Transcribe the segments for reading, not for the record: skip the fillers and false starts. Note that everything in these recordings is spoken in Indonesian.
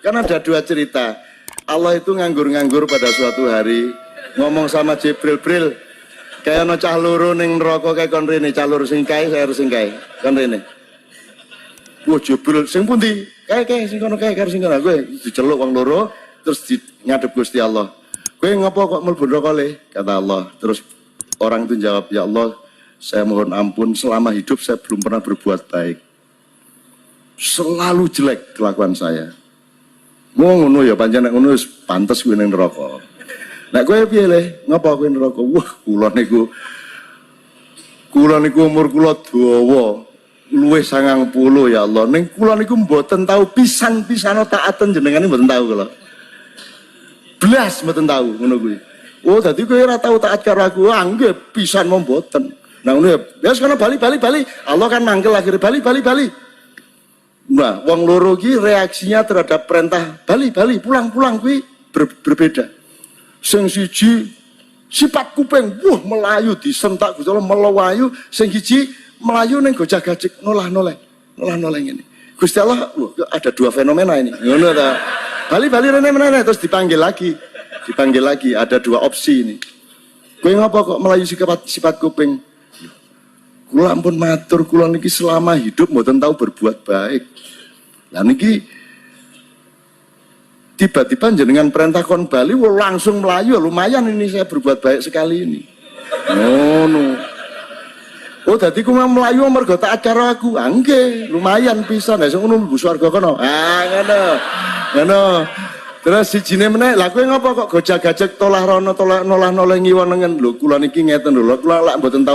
Kan ada dua cerita. Allah itu nganggur-nganggur pada suatu hari ngomong sama Jibril, Bril, kayak no cah loro ning neraka kayak kon rene, cah loro sing kae saya harus sing kae. Kon rene. Wah, Jibril sing pundi? Kae sing kono kae sing kono. Kowe diceluk wong loro terus ngadep Gusti Allah. Kowe ngopo kok mlebu neraka le? Kata Allah. Terus orang itu jawab, ya Allah, saya mohon ampun selama hidup saya belum pernah berbuat baik. Selalu jelek kelakuan saya. Mau ngono ya pancen nek ngono wis pantes kuwi ning neraka. Nek kowe piye le? Ngapa kowe neraka? Wah, kula niku umur kula dawa. Luwih 90 ya Allah. Ning kula niku mboten tahu pisan-pisan taaten jenengane mboten tahu kula. Blas mboten tahu ngono kuwi. Oh, dadi kowe ora tahu taat karo aku. Ah, nggih pisan mboten. Nah ngono ya. Ya sekarang bali. Allah kan manggil akhirnya bali. Nah, wong loro ki reaksinya terhadap perintah bali pulang kuwi berbeda. Sing siji sifat kuping, wah melayu disentak Gusti Allah melayu, sing siji melayu ning gojag-gajik nolah-noleh ngene. Gusti Allah, ada dua fenomena ini. Ngono ta. Bali rene meneh terus dipanggil lagi, ada dua opsi ini. Kowe ngapa kok melayu sifat kuping? Kula ampun matur, kula niki selama hidup mboten tahu berbuat baik. Lah niki tiba-tiba jenengan perintah kon bali langsung melayu, lumayan ini saya berbuat baik sekali ini. No. Oh, dadi ku melayu mergo taat karo aku. Ah nggih, lumayan pisan. Lah sing ngono mlebu swarga kono. Ah ngono. Terus sijine meneh, lah kowe ngapa kok gojag-gajeg tolah rono nolah-noleh ngiwonengen. Lho kula niki ngeten lho, kula lak mboten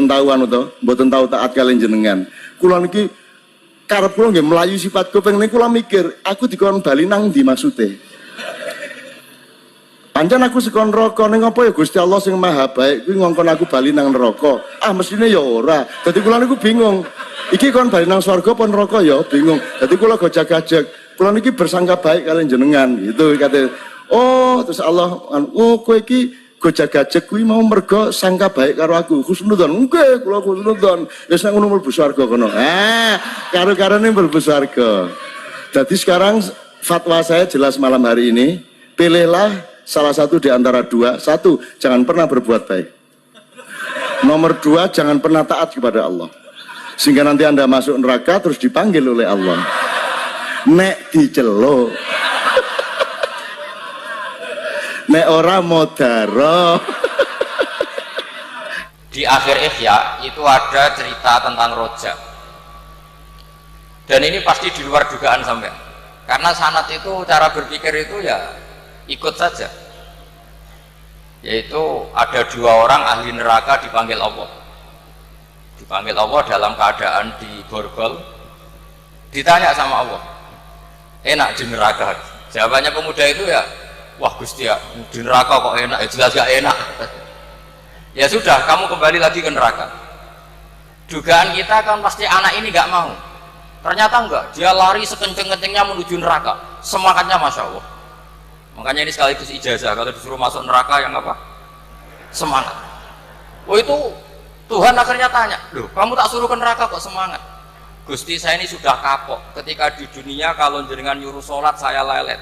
tahu anu to, mboten tahu taat kalian jenengan. Kula niki karep kula nggih melayu sifat kuping niku kula mikir, aku dikon bali nang ndi maksude. Pancen aku sekon neraka ning apa ya Gusti Allah sing Maha Baik kuwi ngongkon aku bali nang neraka. Ah mestine ya ora. Dadi kula niku bingung. Iki kon bali nang swarga apa neraka ya bingung. Dadi kula gojag-gajeg. Kula niki bersangka baik kalian jenengan gitu kate. Oh, terus Allah kowe iki gojag-gajeg kuwi mau mergo sangka baik karo aku. Husnudzon. Nggih, kula husnudzon. Wis nang ngono mlebu swarga kono. Karo-karone mlebu swarga. Jadi sekarang fatwa saya jelas malam hari ini, pilihlah salah satu di antara dua. Satu, jangan pernah berbuat baik. Nomor dua, jangan pernah taat kepada Allah. Sehingga nanti Anda masuk neraka terus dipanggil oleh Allah. Nek diceluk. Nek ora modaro. Di akhir Ihya itu ada cerita tentang rojak. Dan ini pasti di luar dugaan sampai. Karena sanad itu cara berpikir itu ya ikut saja. Yaitu ada dua orang ahli neraka dipanggil Allah. Dipanggil Allah dalam keadaan di borgol. Ditanya sama Allah, enak di neraka? Jawabannya pemuda itu ya, wah Gusti ya, di neraka kok enak? Ya jelas gak enak. Ya sudah, kamu kembali lagi ke neraka. Dugaan kita kan pasti anak ini gak mau. Ternyata enggak, dia lari sekenceng-kencengnya menuju neraka. Semangatnya Masya Allah. Makanya ini sekaligus ijazah, kalau disuruh masuk neraka yang apa? Semangat. Oh itu Tuhan akhirnya tanya, loh kamu tak suruh ke neraka kok semangat? Gusti saya ini sudah kapok, ketika di dunia kalau jenengan nyuruh sholat saya lelet,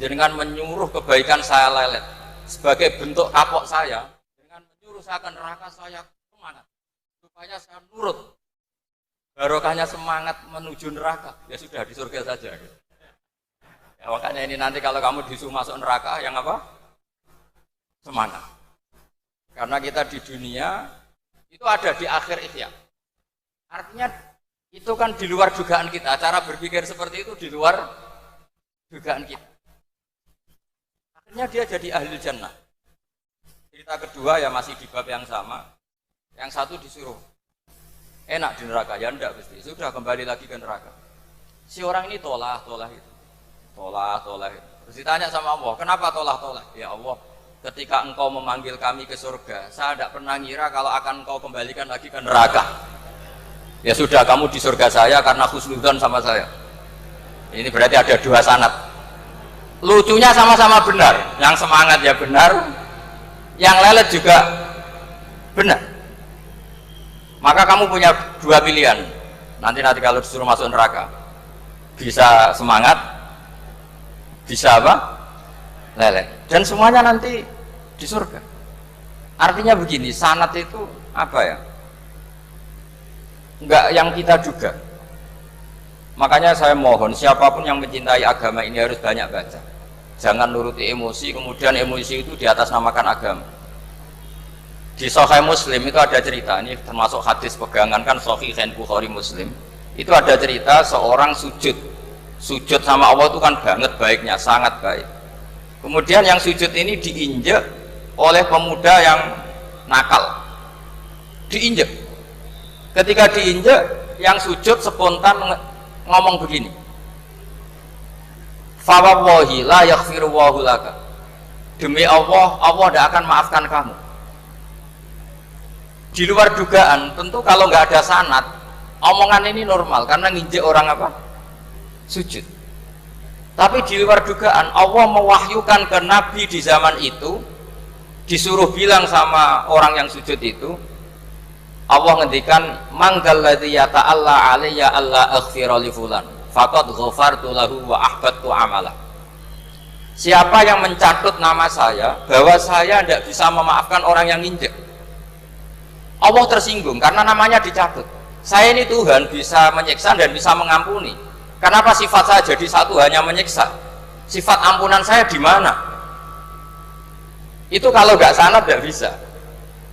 jenengan menyuruh kebaikan saya lelet. Sebagai bentuk kapok saya, dengan menyuruh saya ke neraka saya semangat, supaya saya nurut. Barokahnya semangat menuju neraka, ya sudah di surga saja. Ya, makanya ini nanti kalau kamu disuruh masuk neraka yang apa? Semangat. Karena kita di dunia itu ada di akhir Ihya. Artinya itu kan di luar dugaan kita. Cara berpikir seperti itu di luar dugaan kita. Akhirnya dia jadi ahli jannah. Cerita kedua ya masih di bab yang sama. Yang satu disuruh enak di neraka, ya enggak Gusti. Sudah kembali lagi ke neraka. Si orang ini tolah itu. Tolah. Terus ditanya sama Allah, kenapa tolah? Ya Allah, ketika engkau memanggil kami ke surga, saya tidak pernah ngira kalau akan engkau kembalikan lagi ke neraka. Ya sudah, kamu di surga saya karena husnudzon sama saya. Ini berarti ada dua sanad. Lucunya sama-sama benar. Yang semangat ya benar, yang lelet juga benar. Maka kamu punya dua pilihan. Nanti kalau disuruh masuk neraka, bisa semangat bisa apa? Leleh. Dan semuanya nanti di surga. Artinya begini, sanad itu apa ya? Enggak yang kita duga. Makanya saya mohon siapapun yang mencintai agama ini harus banyak baca. Jangan nuruti emosi, kemudian emosi itu di atas namakan agama. Di Sahih Muslim itu ada cerita, ini termasuk hadis pegangan kan Sahih Bukhari Muslim. Itu ada cerita seorang sujud sama Allah itu kan banget baiknya, sangat baik. Kemudian yang sujud ini diinjek oleh pemuda yang nakal, diinjek. Ketika diinjek, yang sujud spontan ngomong begini, fawallahi la yaghfiru wallahu laka, demi Allah, Allah tidak akan maafkan kamu. Di luar dugaan, tentu kalau nggak ada sanad, omongan ini normal karena nginjek orang apa? Sujud. Tapi di luar dugaan, Allah mewahyukan ke Nabi di zaman itu, disuruh bilang sama orang yang sujud itu, Allah ngendikan, manggal ladzi yata'alla alayya alla aghfira li fulan faqad ghafartu lahu wa ahbattu amalah. Siapa yang mencatut nama saya bahwa saya tidak bisa memaafkan orang yang nginjek, Allah tersinggung karena namanya dicatut. Saya ini Tuhan bisa menyiksa dan bisa mengampuni. Kenapa sifat saya jadi satu hanya menyiksa? Sifat ampunan saya di mana? Itu kalau nggak sanad nggak bisa.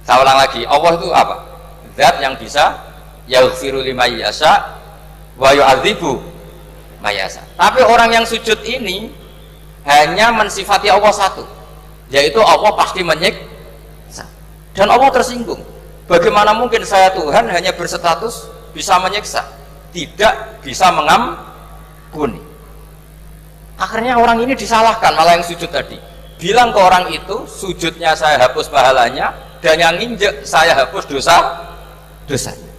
Saya ulang lagi, Allah itu apa? Zat yang bisa yaghfiru liman yasha wa yu'adzibu may yasha. Tapi orang yang sujud ini hanya mensifati Allah satu, yaitu Allah pasti menyiksa. Dan Allah tersinggung. Bagaimana mungkin saya Tuhan hanya berstatus bisa menyiksa, tidak bisa mengampuni? Akhirnya orang ini disalahkan, malah yang sujud tadi bilang ke orang itu, sujudnya saya hapus pahalanya, dan yang nginjek saya hapus dosanya.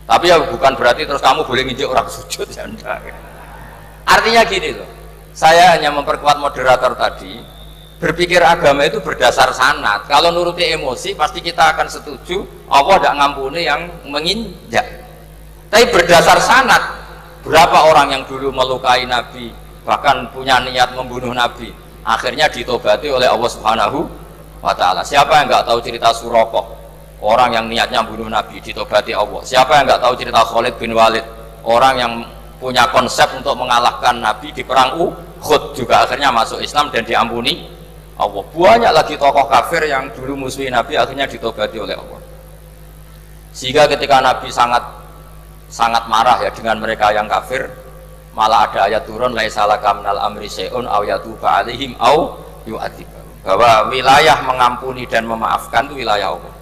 Tapi ya bukan berarti terus kamu boleh nginjek orang sujud, ya enggak. Artinya gini loh, saya hanya memperkuat moderator tadi, berpikir agama itu berdasar sanad. Kalau nuruti emosi pasti kita akan setuju Allah tidak ngampuni yang menginjak. Tapi berdasar sanad, berapa orang yang dulu melukai Nabi, bahkan punya niat membunuh Nabi, akhirnya ditobati oleh Allah Subhanahu wa Ta'ala. Siapa yang nggak tahu cerita Surakoh, orang yang niatnya membunuh Nabi, ditobati Allah. Siapa yang nggak tahu cerita Khalid bin Walid, orang yang punya konsep untuk mengalahkan Nabi di perang Uhud, juga akhirnya masuk Islam dan diampuni Allah. Banyak lagi tokoh kafir yang dulu musuhi Nabi akhirnya ditobati oleh Allah. Sehingga ketika Nabi sangat marah ya dengan mereka yang kafir, malah ada ayat turun, laisa laka minal amri syai'un aw yatuba alaihim aw yu'adzibahum, bahwa wilayah mengampuni dan memaafkan itu wilayah Allah.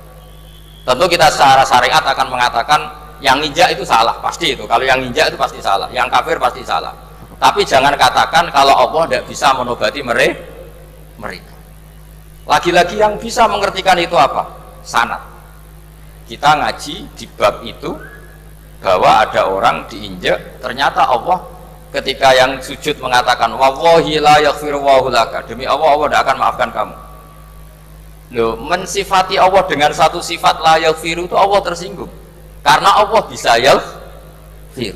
Tentu kita secara syariat akan mengatakan yang injak itu salah, pasti itu. Kalau yang injak itu pasti salah, yang kafir pasti salah. Tapi jangan katakan kalau Allah tidak bisa menobati mereka. Lagi-lagi yang bisa mengertikan itu apa? Sanad. Kita ngaji di bab itu bahwa ada orang diinjak, ternyata Allah ketika yang sujud mengatakan wallahi la yaghfiru wallahu laka, demi Allah, Allah tidak akan maafkan kamu. Loh, mensifati Allah dengan satu sifat la yaghfiru itu Allah tersinggung karena Allah bisa yaghfir.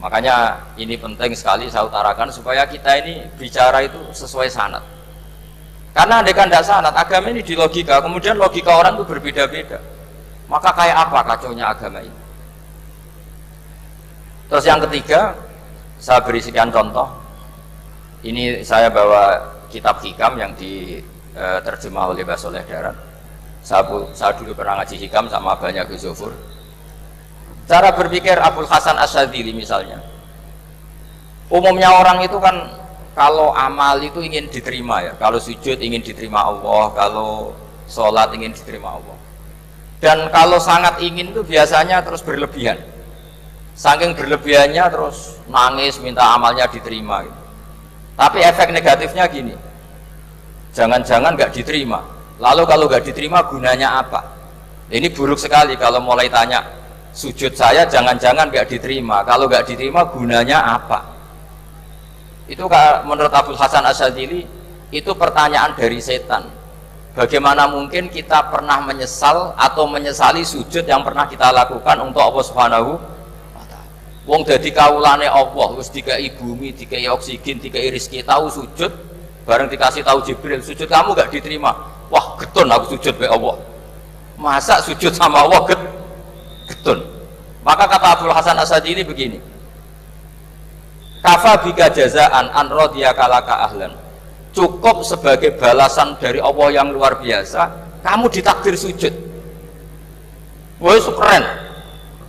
Makanya ini penting sekali saya utarakan supaya kita ini bicara itu sesuai sanad. Karena andai kan tidak sanad, agama ini di logika, kemudian logika orang itu berbeda-beda. Maka kayak apa kacaunya agama ini? Terus yang ketiga, saya beri sekian contoh. Ini saya bawa kitab hikam yang diterjemah oleh Mbah Soleh Darat. Saya dulu pernah ngaji hikam sama banyak Gus Zofur. Cara berpikir Abul Hasan Asyadzili misalnya, umumnya orang itu kan kalau amal itu ingin diterima ya, kalau sujud ingin diterima Allah, kalau sholat ingin diterima Allah, dan kalau sangat ingin itu biasanya terus berlebihan, saking berlebihannya terus nangis minta amalnya diterima gitu. Tapi efek negatifnya gini, jangan-jangan nggak diterima, lalu kalau nggak diterima gunanya apa? Ini buruk sekali kalau mulai tanya, sujud saya jangan-jangan nggak diterima, kalau nggak diterima gunanya apa? Itu menurut Abul Hasan Asyadzili itu pertanyaan dari setan. Bagaimana mungkin kita pernah menyesal atau menyesali sujud yang pernah kita lakukan untuk Allah Subhanahu wa Ta'ala? Wong dadi kawulane Allah, wis dikai bumi, dikai oksigen, dikai rezeki, tahu sujud, bareng dikasih tahu Jibril sujud kamu gak diterima. Wah, getun aku sujud be Allah. Masa sujud sama Allah getun. Maka kata Abdul Hasan Asadili begini. Kafa bika jazaan an radiyaka laka ahlan. Cukup sebagai balasan dari Allah yang luar biasa, kamu ditakdir sujud. Woi, keren.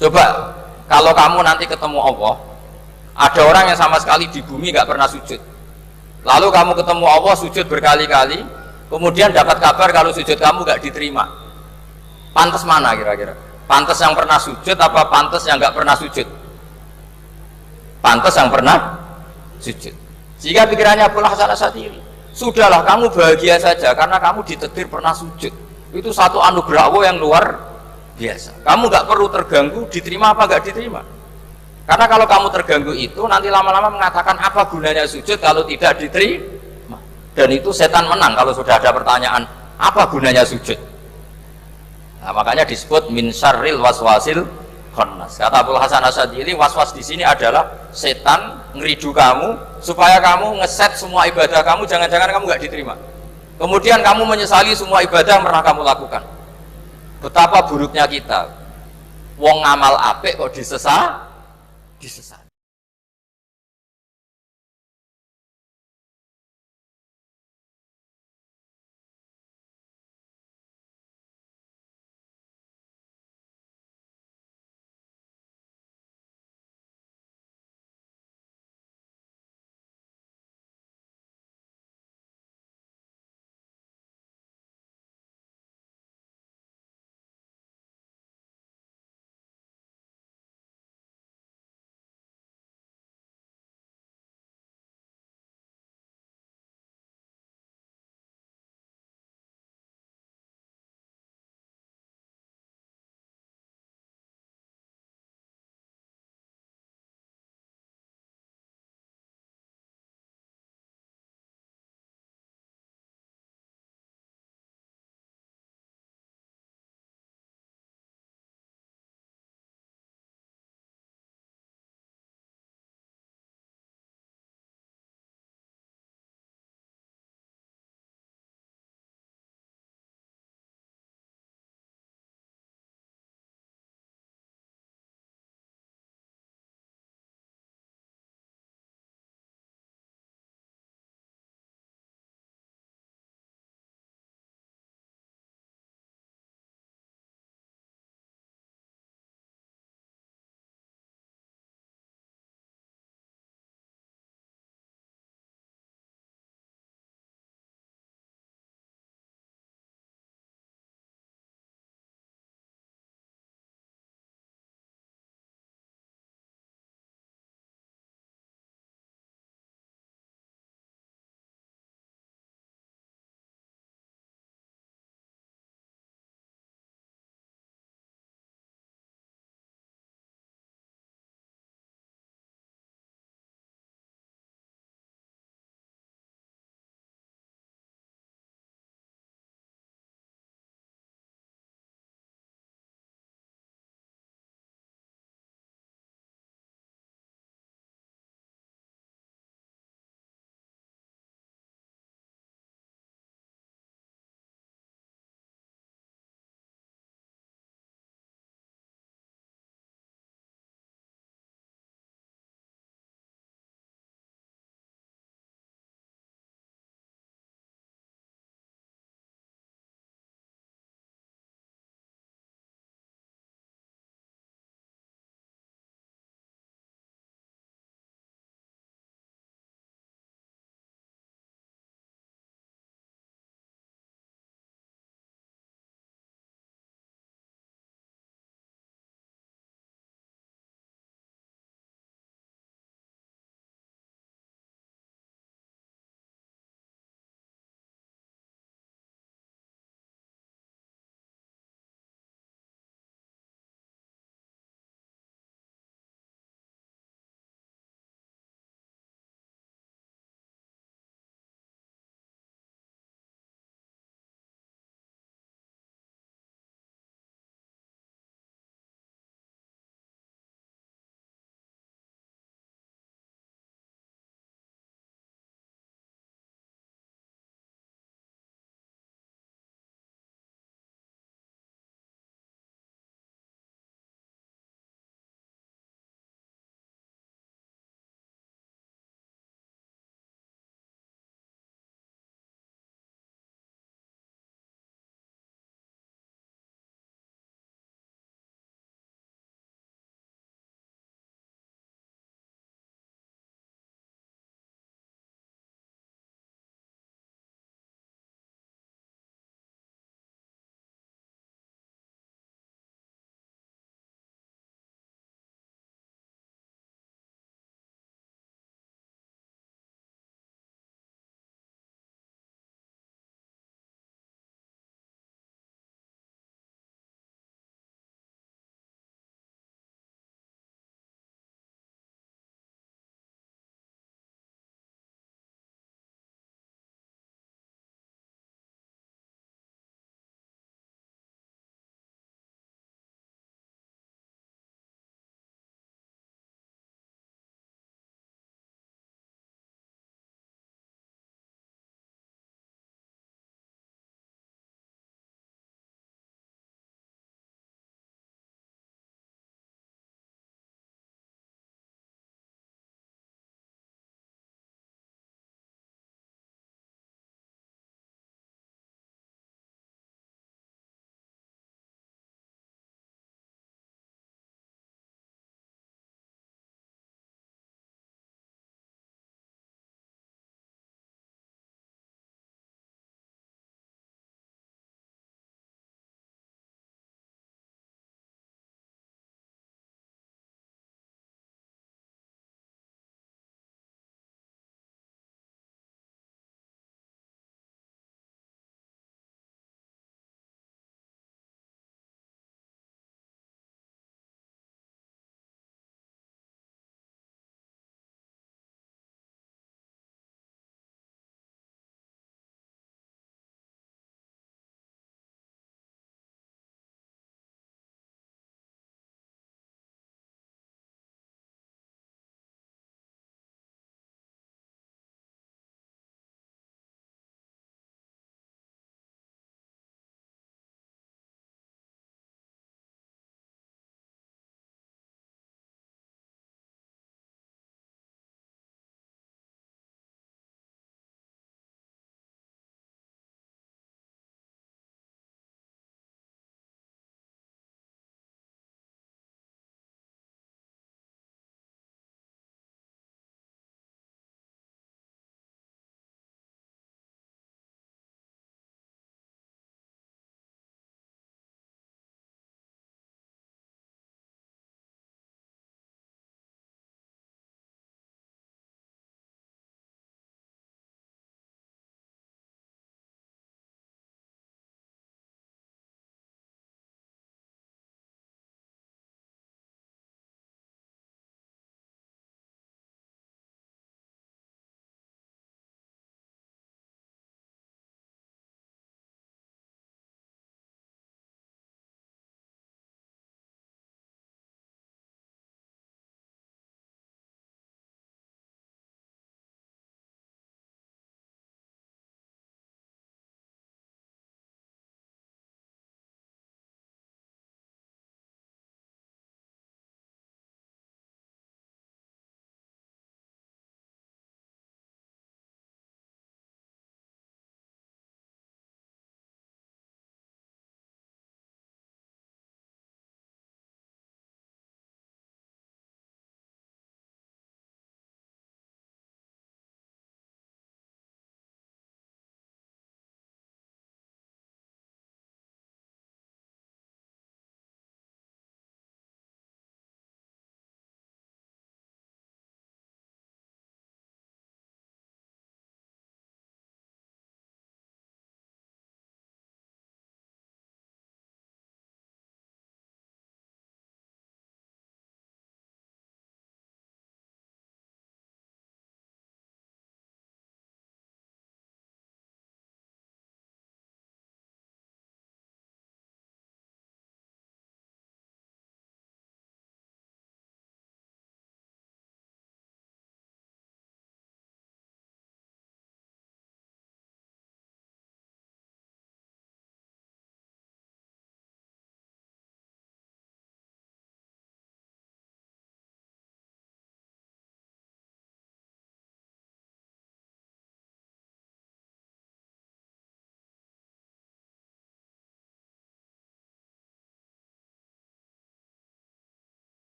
Coba kalau kamu nanti ketemu Allah, ada orang yang sama sekali di bumi gak pernah sujud. Lalu kamu ketemu Allah sujud berkali-kali, kemudian dapat kabar kalau sujud kamu gak diterima. Pantas mana kira-kira? Pantas yang pernah sujud apa pantas yang gak pernah sujud? Pantas yang pernah sujud. Jika pikirannya Abdul Hasan Asadili, sudahlah kamu bahagia saja karena kamu ditakdir pernah sujud. Itu satu anugerah Allah yang luar biasa. Kamu nggak perlu terganggu diterima apa nggak diterima, karena kalau kamu terganggu itu nanti lama-lama mengatakan apa gunanya sujud kalau tidak diterima, dan itu setan menang kalau sudah ada pertanyaan apa gunanya sujud. Nah, makanya disebut min syarril waswasil khannas. Kata Abdul Hasan Asadili, waswas di sini adalah setan ngeridu kamu supaya kamu ngeset semua ibadah kamu, jangan-jangan kamu nggak diterima, kemudian kamu menyesali semua ibadah yang pernah kamu lakukan. Betapa buruknya kita, wong ngamal apik kok disesat.